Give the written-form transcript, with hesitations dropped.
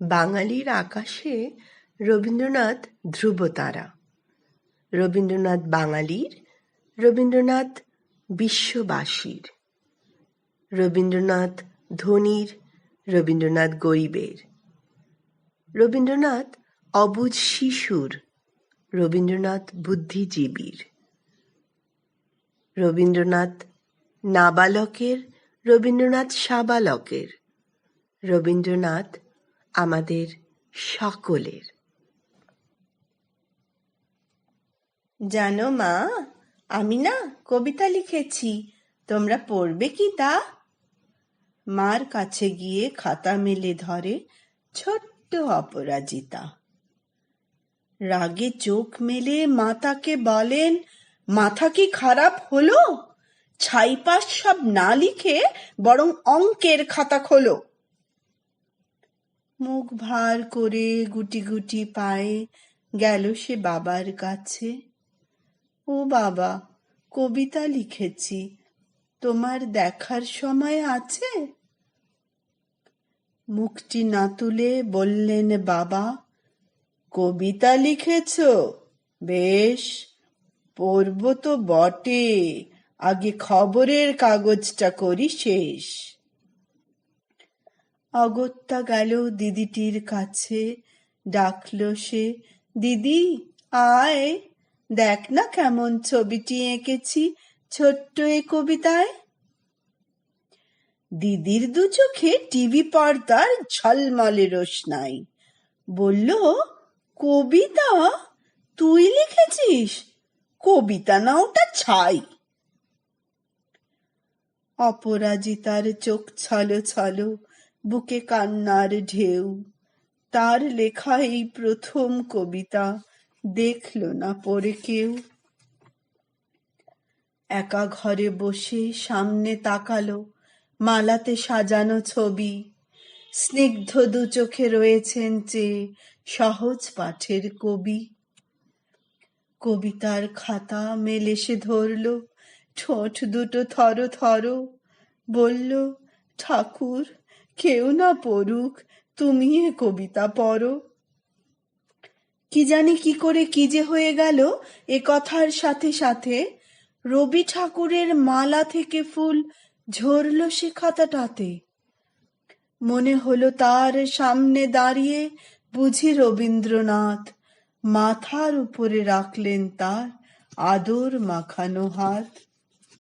বাঙালির আকাশে রবীন্দ্রনাথ ধ্রুবতারা। রবীন্দ্রনাথ বাঙালির, রবীন্দ্রনাথ বিশ্ববাসীর। রবীন্দ্রনাথ ধনীর, রবীন্দ্রনাথ গরিবের। রবীন্দ্রনাথ অবুঝ শিশুর, রবীন্দ্রনাথ বুদ্ধিজীবীর। রবীন্দ্রনাথ নাবালকের, রবীন্দ্রনাথ সাবালকের। রবীন্দ্রনাথ আমাদের সকলের। জানো মা, আমি না কবিতা লিখেছি, তোমরা পড়বে কি তা? মার কাছে গিয়ে খাতা মেলে ধরে ছোট্ট অপরাজিতা। রাগে চোখ মেলে মাতাকে বলেন, মাথা কি খারাপ হলো? ছাইপাশ সব না লিখে বরং অঙ্কের খাতা খোলো। মুখ ভার করে গুটি গুটি পায়ে গেল সে বাবার কাছে। ও বাবা, কবিতা লিখেছি, তোমার দেখার সময় আছে? মুখটি না তুলে বললেন বাবা, কবিতা লিখেছ? বেশ, পড়ব তো বটে, আগে খবরের কাগজটা করি শেষ। অগত্যা গেল দিদিটির কাছে, ডাকল সে, দিদি আয়, দেখ না কেমন ছবিটি এঁকেছি ছোট্ট এ কবিতায়। দিদির দু চোখে টিভি পর্দার ঝলমলে রোশনাই। বলল, কবিতা তুই লিখেছিস? কবিতা না, ওটা ছাই। অপরাজিতার চোখ ছলো ছলো, বুকে কান্নার ঢেউ। তার লেখা এই প্রথম কবিতা দেখল না পড়ে কেউ। একা ঘরে বসে সামনে তাকালো মালাতে সাজানো ছবি। স্নিগ্ধ দু চোখে রয়েছেন চেয়ে সহজ পাঠের কবি। কবিতার খাতা মেলে সে ধরল, ঠোঁট দুটো থর থর। বলল, ঠাকুর কেউ না পড়ুক, তুমি এ কবিতা পড়ো। কি জানি কি করে কি যে হয়ে গেল, এ কথার সাথে সাথে রবি ঠাকুরের মালা থেকে ফুল ঝরল সে খাতাটাতে। মনে হলো তার সামনে দাঁড়িয়ে বুঝি রবীন্দ্রনাথ, মাথার উপরে রাখলেন তার আদর মাখানো হাত।